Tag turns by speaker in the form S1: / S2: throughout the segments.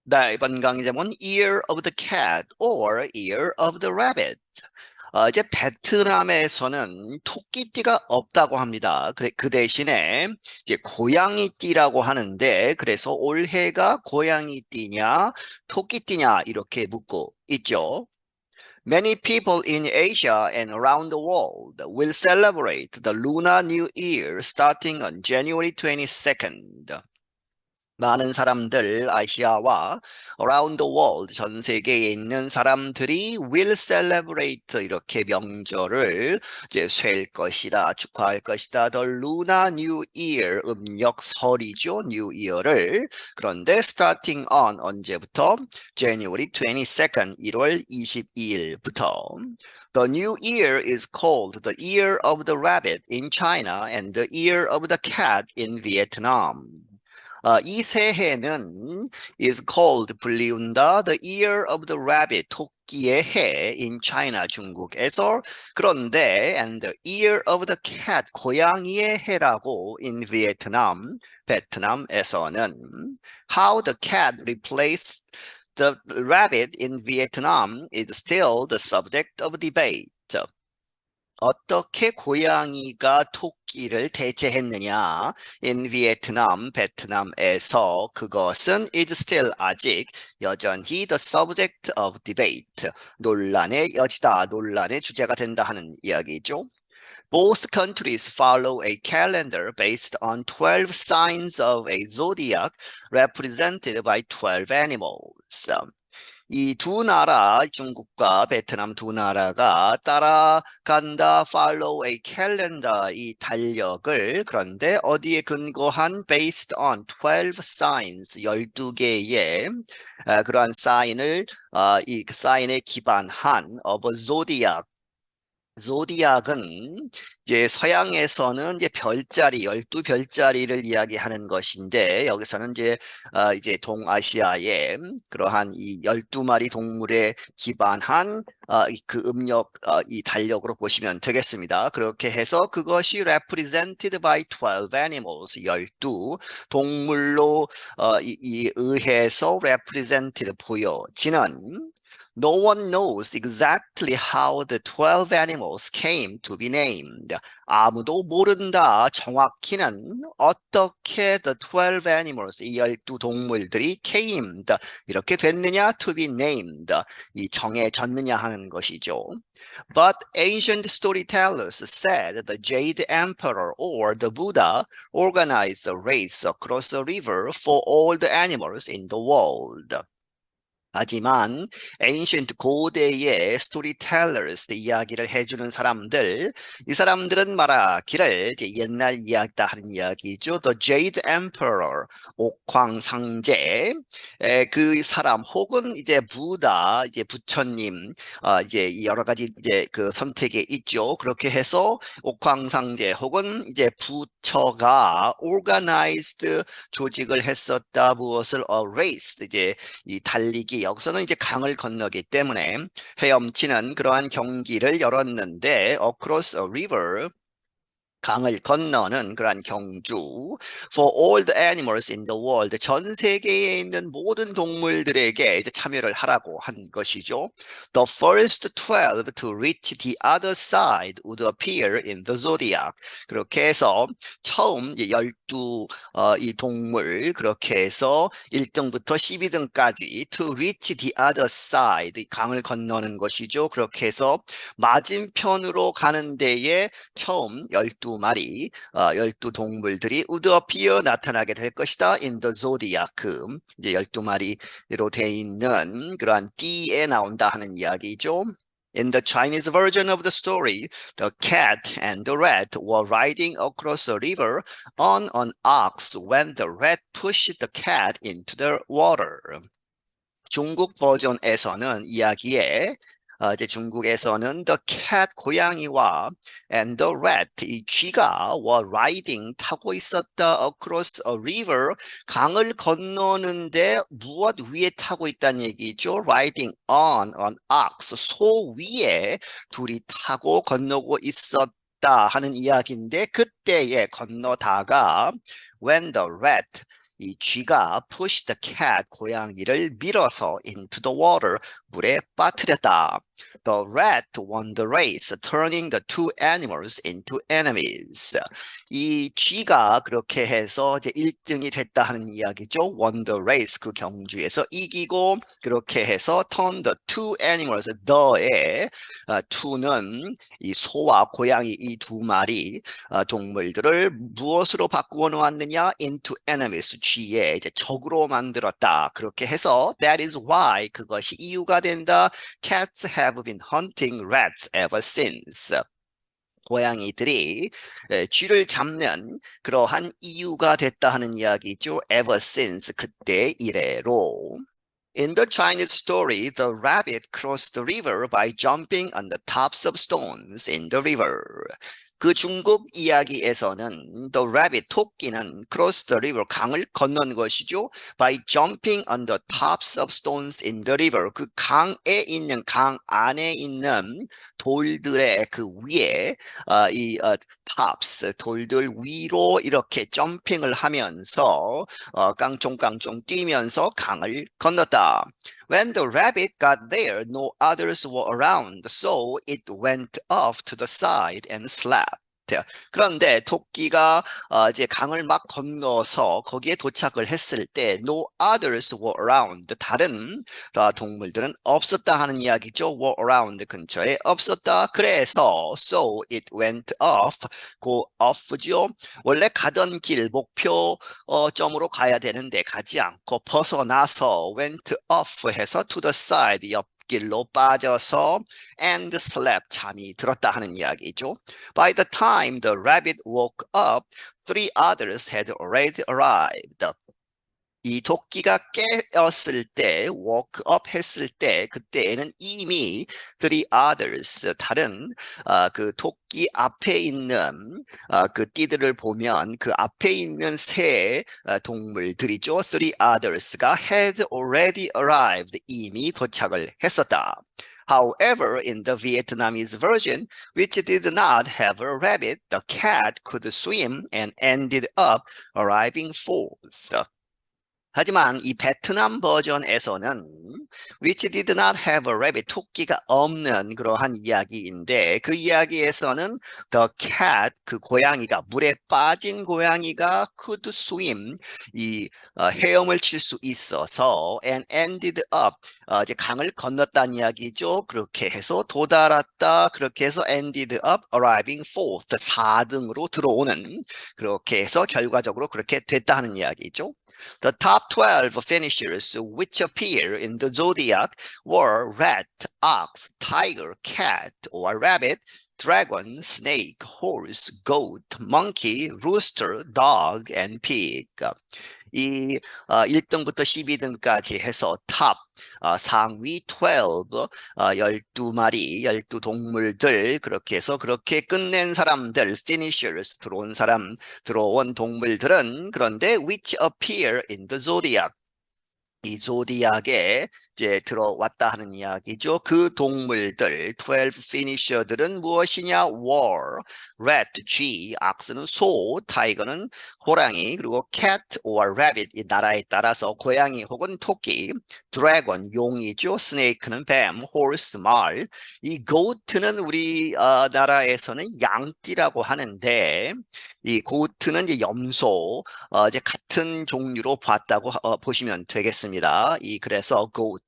S1: 네, 이번 강의 제목은 Ear of the Cat or Ear of the Rabbit. 이제 베트남에서는 토끼띠가 없다고 합니다. 그 대신에 이제 고양이띠라고 하는데, 그래서 올해가 고양이띠냐, 토끼띠냐 이렇게 묻고 있죠. Many people in Asia and around the world will celebrate the Lunar New Year starting on January 22nd. 많은 사람들, 아시아와 around the world, 전 세계에 있는 사람들이 will celebrate 이렇게 명절을 이제 쐴 것이다, 축하할 것이다. The Lunar New Year, 음력설이죠, New Year를. 그런데 starting on 언제부터? January 22nd, 1월 22일부터. The new year is called the Year of the Rabbit in China and the Year of the Cat in Vietnam. 이 새해는 is called 불리운다 the year of the rabbit 토끼의 해 in China 중국에서 그런데 and the year of the cat 고양이의 해라고 in Vietnam 베트남에서는 how the cat replaced the rabbit in Vietnam is still the subject of debate. 어떻게 고양이가 토끼를 대체했느냐? In Vietnam, 베트남에서 그것은 is still 아직 여전히 the subject of debate. 논란의 여지다, 논란의 주제가 된다 하는 이야기죠. Both countries follow a calendar based on 12 signs of a zodiac represented by 12 animals. 이 두 나라, 중국과 베트남 두 나라가 따라간다, follow a calendar, 이 달력을, 그런데 어디에 근거한 based on 12 signs, 12개의 그러한 사인을, 이 사인에 기반한 of a zodiac, 조디악은 이제 서양에서는 이제 별자리, 12별자리를 이야기하는 것인데 여기서는 이제 동아시아의 그러한 이 12마리 동물에 기반한 그 이 달력으로 보시면 되겠습니다. 그렇게 해서 그것이 represented by 12 animals, 12 동물로 의해서 represented 보여지는 No one knows exactly how the 12 animals came to be named. 아무도 모른다. 정확히는 어떻게 the 12 animals, 이 12 동물들이 came, 이렇게 됐느냐, to be named, 이 정해졌느냐 하는 것이죠. But ancient storytellers said the Jade Emperor or the Buddha organized a race across a river for all the animals in the world. 하지만 ancient 고대의 storytellers 이야기를 해주는 사람들 이 사람들은 말하기를 이제 옛날 이야기다 하는 이야기죠. The Jade Emperor 옥황상제 그 사람 혹은 이제 부다 이제 부처님 이제 여러 가지 이제 그 선택에 있죠. 그렇게 해서 옥황상제 혹은 이제 부처가 organized 조직을 했었다. 무엇을 a race 이제 이 달리기 여기서는 이제 강을 건너기 때문에 헤엄치는 그러한 경기를 열었는데 across a river 강을 건너는 그러한 경주 for all the animals in the world 전 세계에 있는 모든 동물들에게 이제 참여를 하라고 한 것이죠. The first 12 to reach the other side would appear in the zodiac. 그렇게 해서 처음 12 이 동물 그렇게 해서 1등부터 12등까지 to reach the other side 강을 건너는 것이죠. 그렇게 해서 맞은편으로 가는 데에 처음 12마리, 12 동물들이 would appear 나타나게 될 것이다. in the zodiac. 이제 12마리로 돼 있는 그러한 띠에 나온다 하는 이야기죠. In the Chinese version of the story, the cat and the rat were riding across a river on an ox when the rat pushed the cat into the water. 중국 버전에서는 이야기에 이제 중국에서는 the cat 고양이와 and the rat 이 쥐가 were riding 타고 있었다 across a river 강을 건너는데 무엇 위에 타고 있다는 얘기죠. riding on an ox 소 위에 둘이 타고 건너고 있었다 하는 이야기인데 그때에 건너다가 when the rat 이 쥐가 push the cat, 고양이를 밀어서 into the water, 물에 빠뜨렸다. The rat won the race, turning the two animals into enemies. 이 쥐가 그렇게 해서 이제 1등이 됐다 하는 이야기죠. won the race, 그 경주에서 이기고 그렇게 해서 turn the two animals, the의 to는 이 소와 고양이 이 두 마리 동물들을 무엇으로 바꾸어 놓았느냐? into enemies, 쥐의 이제 적으로 만들었다. 그렇게 해서 that is why, 그것이 이유가 된다. Cats have been hunting rats ever since. 고양이들이 쥐를 잡는 그러한 이유가 됐다 하는 이야기죠. ever since, 그때 이래로. In the Chinese story, the rabbit crossed the river by jumping on the tops of stones in the river. 그 중국 이야기에서는 the rabbit, 토끼는 cross the river, 강을 건넌 것이죠. by jumping on the tops of stones in the river. 그 강에 있는, 강 안에 있는 돌들의 그 위에 tops, 돌들 위로 이렇게 점핑을 하면서 깡총깡총 뛰면서 강을 건넜다. When the rabbit got there, no others were around, so it went off to the side and slept. 그런데 토끼가 이제 강을 막 건너서 거기에 도착을 했을 때 no others were around, 다른 동물들은 없었다 하는 이야기죠. were around, 근처에 없었다. 그래서 so it went off, go off죠. 원래 가던 길 목표 점으로 가야 되는데 가지 않고 벗어나서 went off 해서 to the side, 옆길로 빠져서 and slept, 잠이 들었다 하는 이야기죠. By the time the rabbit woke up, three others had already arrived. 이 토끼가 깨었을 때, woke up 했을 때, 그때에는 이미 three others, 다른 그 토끼 앞에 있는 그 띠들을 보면 그 앞에 있는 새 동물들이죠. three others가 had already arrived, 이미 도착을 했었다. However, in the Vietnamese version, which did not have a rabbit, the cat could swim and ended up arriving fourth. 하지만 이 베트남 버전에서는 which did not have a rabbit, 토끼가 없는 그러한 이야기인데 그 이야기에서는 the cat, 그 고양이가, 물에 빠진 고양이가 could swim, 이 헤엄을 칠 수 있어서 and ended up, 이제 강을 건넜다는 이야기죠. 그렇게 해서 도달했다. 그렇게 해서 ended up arriving fourth, 4등으로 들어오는, 그렇게 해서 결과적으로 그렇게 됐다는 이야기죠. The top 12 finishers which appear in the zodiac were rat, ox, tiger, cat or rabbit, dragon, snake, horse, goat, monkey, rooster, dog, and pig. 이 1등부터 12등까지 해서 탑, 상위 12, 12마리, 12동물들, 그렇게 해서 그렇게 끝낸 사람들, finishers, 들어온 동물들은, 그런데 which appear in the zodiac, 이 조디악에 이제 들어왔다 하는 이야기죠. 그 동물들, 12 finisher들은 무엇이냐? war, rat, 쥐, ox는 소, tiger는 호랑이, 그리고 cat or rabbit, 이 나라에 따라서 고양이 혹은 토끼, dragon, 용이죠. snake는 뱀, horse, 말, 이 goat는 우리 나라에서는 양띠라고 하는데 이 goat는 이제 염소, 이제 같은 종류로 봤다고 보시면 되겠습니다. 그래서 goat,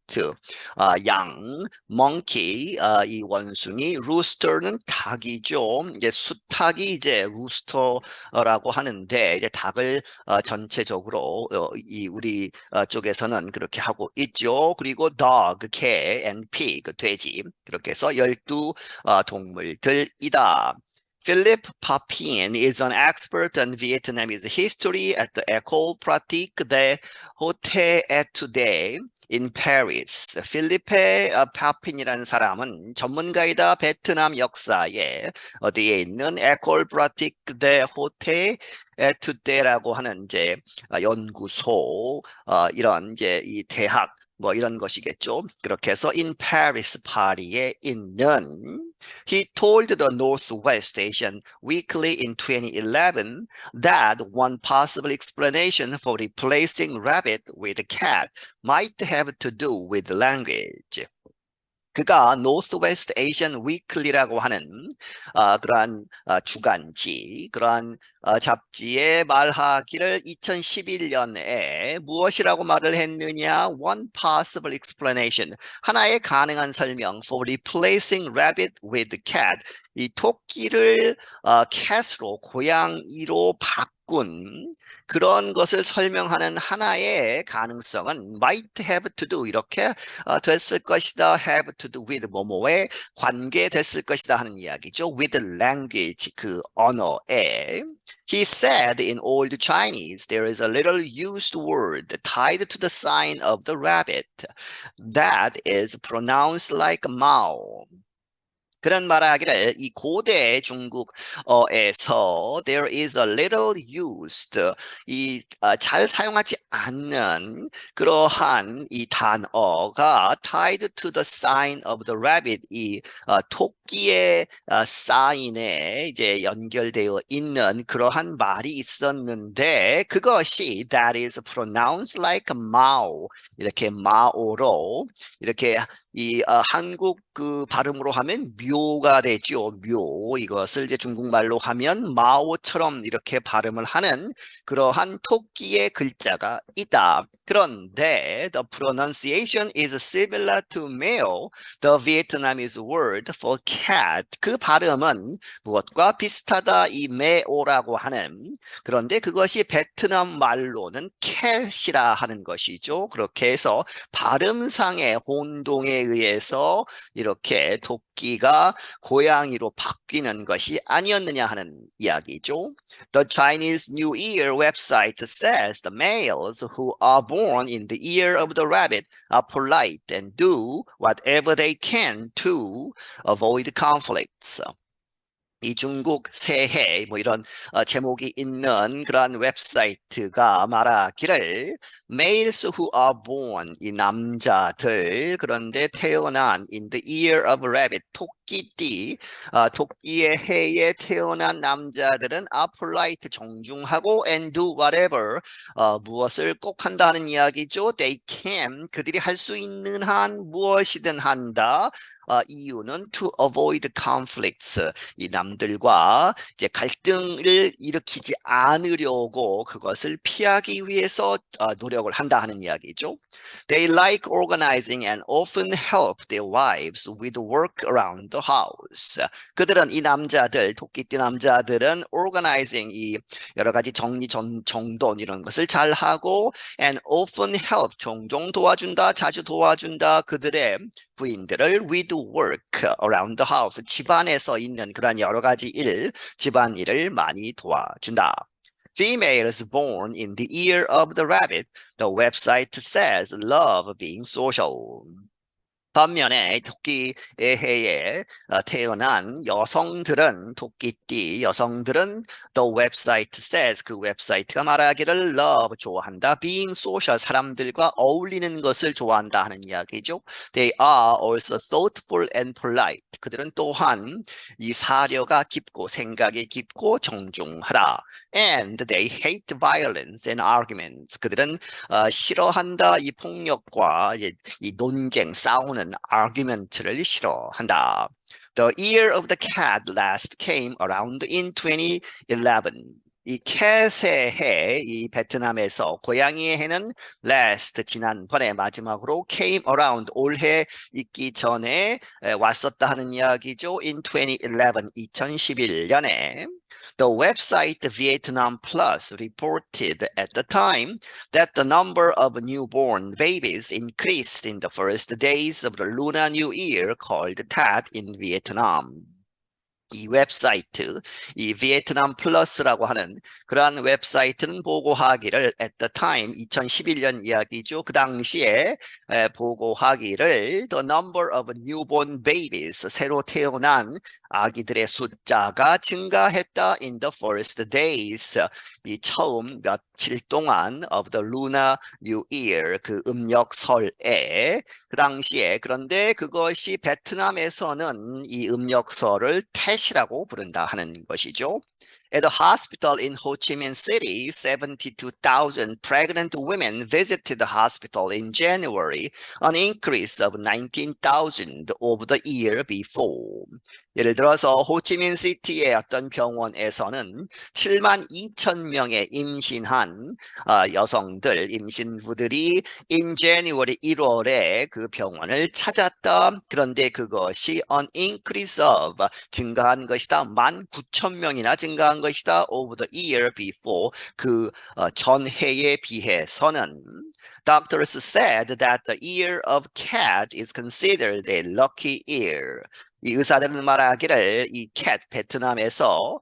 S1: 양, monkey, 이 원숭이, rooster는 닭이죠. 이제 수탉이 이제 rooster라고 하는데 이제 닭을 전체적으로 우리 쪽에서는 그렇게 하고 있죠. 그리고 dog, 개, and pig, 돼지. 그렇게 해서 12 동물들이다. Philippe Papin is an expert on Vietnamese history at the École Pratique des Hautes Études in Paris. 필리페 파핀이라는 사람은 전문가이다. 베트남 역사에 어디에 있는 École Pratique des Hautes Études라고 하는 이제 연구소, 이런 이제 이 대학 뭐 이런 것이겠죠. 그렇게 해서 in Paris, 파리에 있는 He told the Northwest Asian Weekly in 2011 that one possible explanation for replacing rabbit with cat might have to do with language. 그가 노스웨스트 에이션 위클리라고 하는 그러한 주간지, 그러한 잡지에 말하기를 2011년에 무엇이라고 말을 했느냐? One possible explanation. 하나의 가능한 설명 for replacing rabbit with cat. 이 토끼를 cat으로 고양이로 바꾼 그런 것을 설명하는 하나의 가능성은 might have to do 이렇게 됐을 것이다. have to do with 뭐뭐에 관계됐을 것이다 하는 이야기죠. with language 그 언어에. He said in Old Chinese there is a little used word tied to the sign of the rabbit that is pronounced like Mao. 그런 말하기를 이 고대 중국어에서 there is a little used 이 잘 사용하지 않는 그러한 이 단어가 tied to the sign of the rabbit 이 토끼의 사인에 이제 연결되어 있는 그러한 말이 있었는데 그것이 that is pronounced like Mao 이렇게 마오로 이렇게 이 한국 그 발음으로 하면 묘가 되죠. 묘. 이것을 이제 중국말로 하면 마오처럼 이렇게 발음을 하는 그러한 토끼의 글자가 있다. 그런데 the pronunciation is similar to male, the Vietnamese word for cat. 그 발음은 무엇과 비슷하다 이 메오라고 하는 그런데 그것이 베트남 말로는 cat이라 하는 것이죠. 그렇게 해서 발음상의 혼동에 의해서 이렇게 토끼가 고양이로 바뀌는 것이 아니었느냐 하는 이야기죠. The Chinese New Year website says the males who are born in the year of the rabbit are polite and do whatever they can to avoid conflicts. 이 중국 새해 뭐 이런 제목이 있는 그러한 웹사이트가 말하기를 males who are born 이 남자들 그런데 태어난 in the year of rabbit 토끼띠 토끼의 해에 태어난 남자들은 are polite 정중하고 and do whatever 무엇을 꼭 한다는 이야기죠. They can 그들이 할 수 있는 한 무엇이든 한다. 이유는 to avoid conflicts. 이 남들과 이제 갈등을 일으키지 않으려고 그것을 피하기 위해서 노력을 한다 하는 이야기죠. They like organizing and often help their wives with work around the house. 그들은 이 남자들, 토끼띠 남자들은 organizing 이 여러 가지 정리 정돈 이런 것을 잘 하고 and often help 종종 도와준다, 자주 도와준다 그들의 부인들을 with work around the house 집안에서 있는 그런 여러 가지 일, 집안일을 많이 도와준다. Females born in the year of the rabbit, the website says love being social. 반면에 토끼의 해에 태어난 여성들은 토끼띠 여성들은 the website says 그 웹사이트가 말하기를 love 좋아한다 being social 사람들과 어울리는 것을 좋아한다 하는 이야기죠. They are also thoughtful and polite 그들은 또한 이 사려가 깊고 생각이 깊고 정중하다. And they hate violence and arguments 그들은 싫어한다 이 폭력과 이 논쟁 싸우는 argument를 싫어한다. The year of the cat last came around in 2011. 이 캣의 해, 이 베트남에서 고양이의 해는 last 지난번에 마지막으로 came around 올해 있기 전에 왔었다 하는 이야기죠. In 2011, 2011년에 The website Vietnam Plus reported at the time that the number of newborn babies increased in the first days of the Lunar New Year called Tat in Vietnam. 이 웹사이트, 이 베트남 플러스라고 하는 그러한 웹사이트는 보고하기를 at the time 2011년 이야기죠. 그 당시에 보고하기를 the number of newborn babies 새로 태어난 아기들의 숫자가 증가했다 in the first days. 이 처음 며칠 동안 of the Lunar New Year, 그 음력설에 그 당시에. 그런데 그것이 베트남에서는 이 음력설을 텟이라고 부른다 하는 것이죠. At a hospital in Ho Chi Minh City, 72,000 pregnant women visited the hospital in January, an increase of 19,000 over the year before. 예를 들어서 호치민시티의 어떤 병원에서는 7만 2천 명의 임신한 여성들, 임신부들이 in January 1월에 그 병원을 찾았다. 그런데 그것이 an increase of 증가한 것이다. 19,000명이나 증가한 것이다. over the year before 그 전해에 비해서는. Doctors said that the year of cat is considered a lucky year. 이 의사들은 말하기를 이 cat, 베트남에서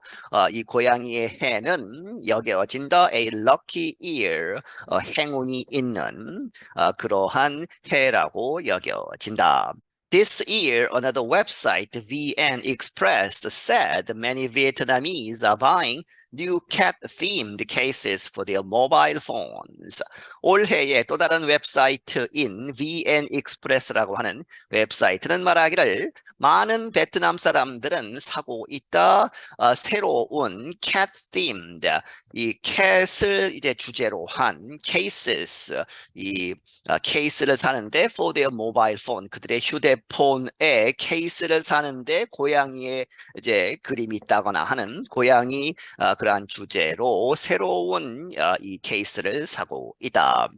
S1: 이 고양이의 해는 여겨진다 a lucky year, 행운이 있는 그러한 해라고 여겨진다. This year, another website, VN Express, said many Vietnamese are buying new cat-themed cases for their mobile phones. 올해의 또 다른 웹사이트인 VN Express라고 하는 웹사이트는 말하기를 많은 베트남 사람들은 사고 있다. 새로운 cat-themed, 이 캣을 이제 주제로 한 cases, 이 케이스를 사는데 for their mobile phone, 그들의 휴대폰에 케이스를 사는데 고양이의 이제 그림이 있다거나 하는 고양이 그러한 주제로 새로운 이 케이스를 사고 있다.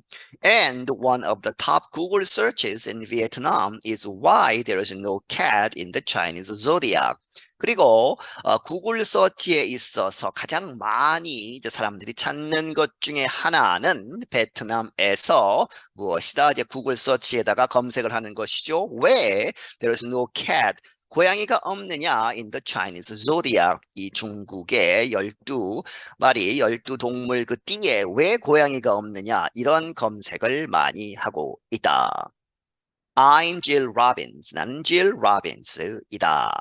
S1: And one of the top Google searches in Vietnam is why there is no cat in the Chinese zodiac. 그리고 구글 서치에 있어서 가장 많이 이제 사람들이 찾는 것 중에 하나는 베트남에서 무엇이다? 이제 구글 서치에다가 검색을 하는 것이죠. 왜 there is no cat? 고양이가 없느냐 in the Chinese zodiac, 이 중국의 12마리 12동물 그 띠에 왜 고양이가 없느냐, 이런 검색을 많이 하고 있다. I'm Jill Robbins. 나는 Jill Robbins이다.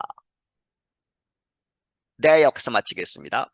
S1: 네, 여기서 마치겠습니다.